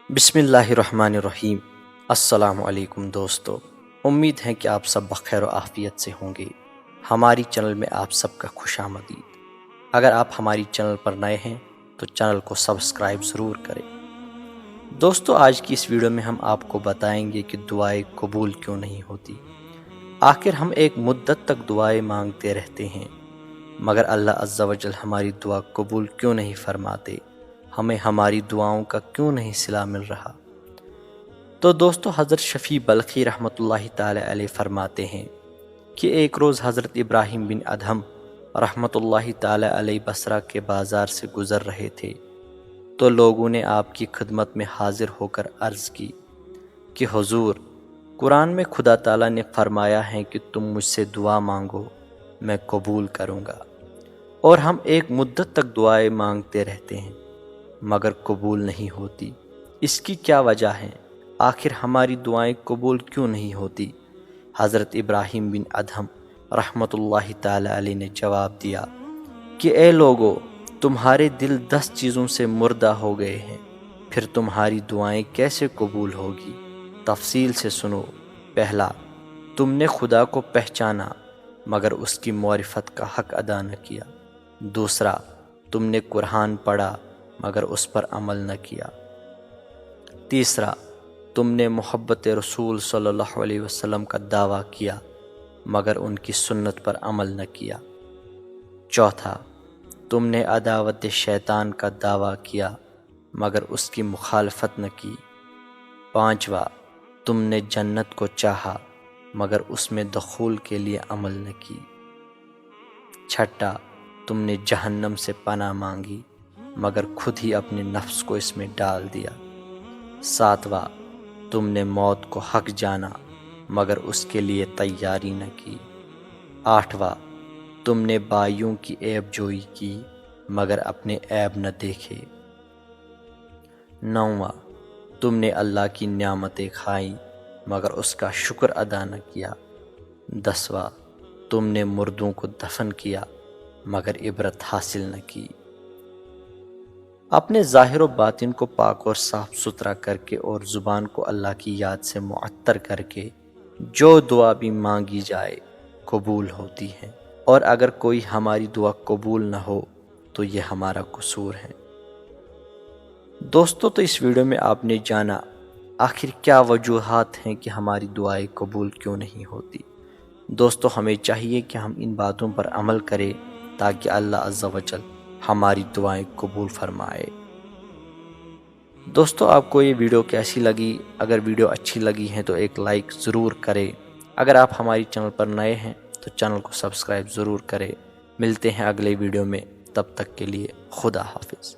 بسم اللہ الرحمن الرحیم۔ السلام علیکم دوستو، امید ہے کہ آپ سب بخیر و عافیت سے ہوں گے۔ ہماری چینل میں آپ سب کا خوش آمدید۔ اگر آپ ہماری چینل پر نئے ہیں تو چینل کو سبسکرائب ضرور کریں۔ دوستو، آج کی اس ویڈیو میں ہم آپ کو بتائیں گے کہ دعائیں قبول کیوں نہیں ہوتی۔ آخر ہم ایک مدت تک دعائیں مانگتے رہتے ہیں، مگر اللہ عز و جل ہماری دعا قبول کیوں نہیں فرماتے؟ ہمیں ہماری دعاؤں کا کیوں نہیں صلہ مل رہا؟ تو دوستو، حضرت شفیع بلخی رحمۃ اللہ تعالی علیہ فرماتے ہیں کہ ایک روز حضرت ابراہیم بن ادہم رحمۃ اللہ تعالی علیہ بصرہ کے بازار سے گزر رہے تھے تو لوگوں نے آپ کی خدمت میں حاضر ہو کر عرض کی کہ حضور، قرآن میں خدا تعالیٰ نے فرمایا ہے کہ تم مجھ سے دعا مانگو، میں قبول کروں گا، اور ہم ایک مدت تک دعائیں مانگتے رہتے ہیں مگر قبول نہیں ہوتی۔ اس کی کیا وجہ ہے؟ آخر ہماری دعائیں قبول کیوں نہیں ہوتی؟ حضرت ابراہیم بن ادہم رحمۃ اللہ تعالی علیہ نے جواب دیا کہ اے لوگو، تمہارے دل 10 چیزوں سے مردہ ہو گئے ہیں، پھر تمہاری دعائیں کیسے قبول ہوگی؟ تفصیل سے سنو۔ پہلا، تم نے خدا کو پہچانا مگر اس کی معرفت کا حق ادا نہ کیا۔ دوسرا، تم نے قرآن پڑھا مگر اس پر عمل نہ کیا۔ تیسرا، تم نے محبت رسول صلی اللہ علیہ وسلم کا دعویٰ کیا مگر ان کی سنت پر عمل نہ کیا۔ چوتھا، تم نے عداوت شیطان کا دعویٰ کیا مگر اس کی مخالفت نہ کی۔ پانچواں، تم نے جنت کو چاہا مگر اس میں دخول کے لیے عمل نہ کی۔ چھٹا، تم نے جہنم سے پناہ مانگی مگر خود ہی اپنے نفس کو اس میں ڈال دیا۔ ساتواں، تم نے موت کو حق جانا مگر اس کے لیے تیاری نہ کی۔ آٹھواں، تم نے بھائیوں کی عیب جوئی کی مگر اپنے عیب نہ دیکھے۔ نوواں، تم نے اللہ کی نعمتیں کھائیں مگر اس کا شکر ادا نہ کیا۔ دسواں، تم نے مردوں کو دفن کیا مگر عبرت حاصل نہ کی۔ اپنے ظاہر و باطن کو پاک اور صاف ستھرا کر کے اور زبان کو اللہ کی یاد سے معطر کر کے جو دعا بھی مانگی جائے قبول ہوتی ہے، اور اگر کوئی ہماری دعا قبول نہ ہو تو یہ ہمارا قصور ہے۔ دوستو، تو اس ویڈیو میں آپ نے جانا آخر کیا وجوہات ہیں کہ ہماری دعائیں قبول کیوں نہیں ہوتی۔ دوستو، ہمیں چاہیے کہ ہم ان باتوں پر عمل کریں تاکہ اللہ عز و جل ہماری دعائیں قبول فرمائے۔ دوستو، آپ کو یہ ویڈیو کیسی لگی؟ اگر ویڈیو اچھی لگی ہے تو ایک لائک ضرور کریں۔ اگر آپ ہماری چینل پر نئے ہیں تو چینل کو سبسکرائب ضرور کریں۔ ملتے ہیں اگلے ویڈیو میں، تب تک کے لیے خدا حافظ۔